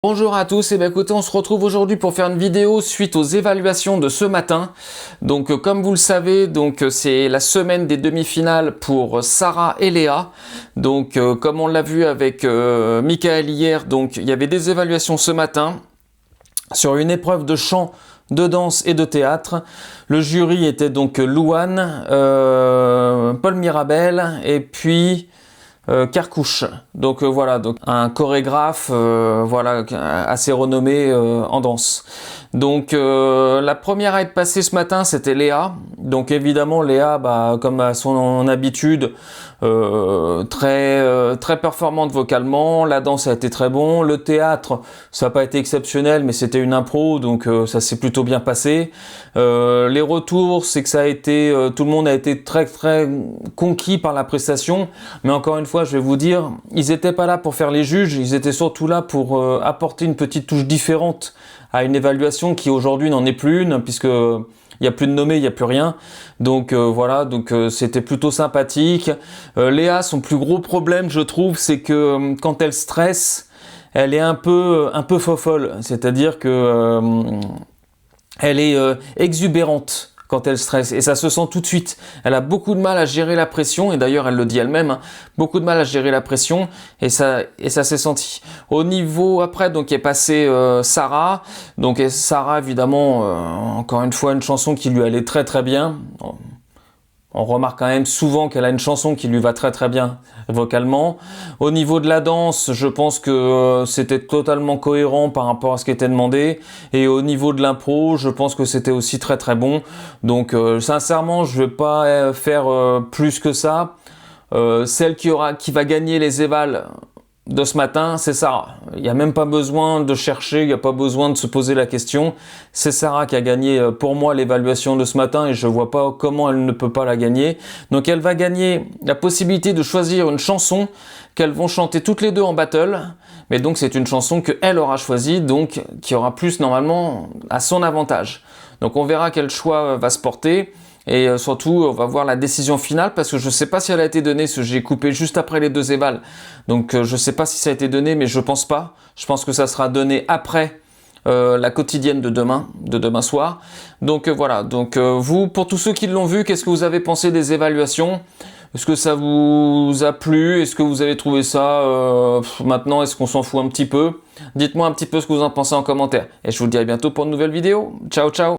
Bonjour à tous, et bien écoutez, on se retrouve aujourd'hui pour faire une vidéo suite aux évaluations de ce matin. Donc comme vous le savez, c'est la semaine des demi-finales pour Sarah et Léa. Donc comme on l'a vu avec Michael hier, donc il y avait des évaluations ce matin sur une épreuve de chant, de danse et de théâtre. Le jury était donc Louane, Paul Mirabel et puis Carcouche. Donc voilà, donc un chorégraphe voilà, assez renommé en danse. Donc la première à être passée ce matin, c'était Léa. Donc évidemment Léa, comme à son habitude, très performante vocalement. La danse a été très bon. Le théâtre, ça n'a pas été exceptionnel, mais c'était une impro, donc ça s'est plutôt bien passé. Les retours, c'est que ça a été, tout le monde a été très conquis par la prestation. Mais encore une fois, je vais vous dire, ils n'étaient pas là pour faire les juges, ils étaient surtout là pour apporter une petite touche différente à une évaluation qui aujourd'hui n'en est plus une, puisque il n'y a plus de nommés, il n'y a plus rien. Donc voilà, c'était plutôt sympathique. Léa, son plus gros problème, je trouve, c'est que quand elle stresse, elle est un peu fofolle. C'est-à-dire que elle est exubérante quand elle stresse, et ça se sent tout de suite. Elle a beaucoup de mal à gérer la pression, et d'ailleurs elle le dit elle-même, hein, beaucoup de mal à gérer la pression, et ça s'est senti. Au niveau après, donc est passé Sarah, donc Sarah évidemment, encore une fois une chanson qui lui allait très bien. On remarque quand même souvent qu'elle a une chanson qui lui va très bien vocalement. Au niveau de la danse, je pense que c'était totalement cohérent par rapport à ce qui était demandé. Et au niveau de l'impro, je pense que c'était aussi très bon. Donc sincèrement, je ne vais pas faire plus que ça. Celle qui va gagner les évals de ce matin, c'est Sarah. Il n'y a même pas besoin de chercher, il n'y a pas besoin de se poser la question. C'est Sarah qui a gagné pour moi l'évaluation de ce matin, et je ne vois pas comment elle ne peut pas la gagner. Donc elle va gagner la possibilité de choisir une chanson qu'elles vont chanter toutes les deux en battle. Mais donc c'est une chanson qu'elle aura choisie, donc qui aura plus normalement à son avantage. Donc on verra quel choix va se porter. Et surtout, on va voir la décision finale, parce que je ne sais pas si elle a été donnée, parce que j'ai coupé juste après les deux évals. Donc je ne sais pas si ça a été donné, mais je pense pas. Je pense que ça sera donné après la quotidienne de demain soir. Donc voilà, donc vous, pour tous ceux qui l'ont vu, qu'est-ce que vous avez pensé des évaluations ? Est-ce que ça vous a plu ? Est-ce que vous avez trouvé ça maintenant, est-ce qu'on s'en fout un petit peu ? Dites-moi un petit peu ce que vous en pensez en commentaire. Et je vous dis à bientôt pour une nouvelle vidéo. Ciao, ciao.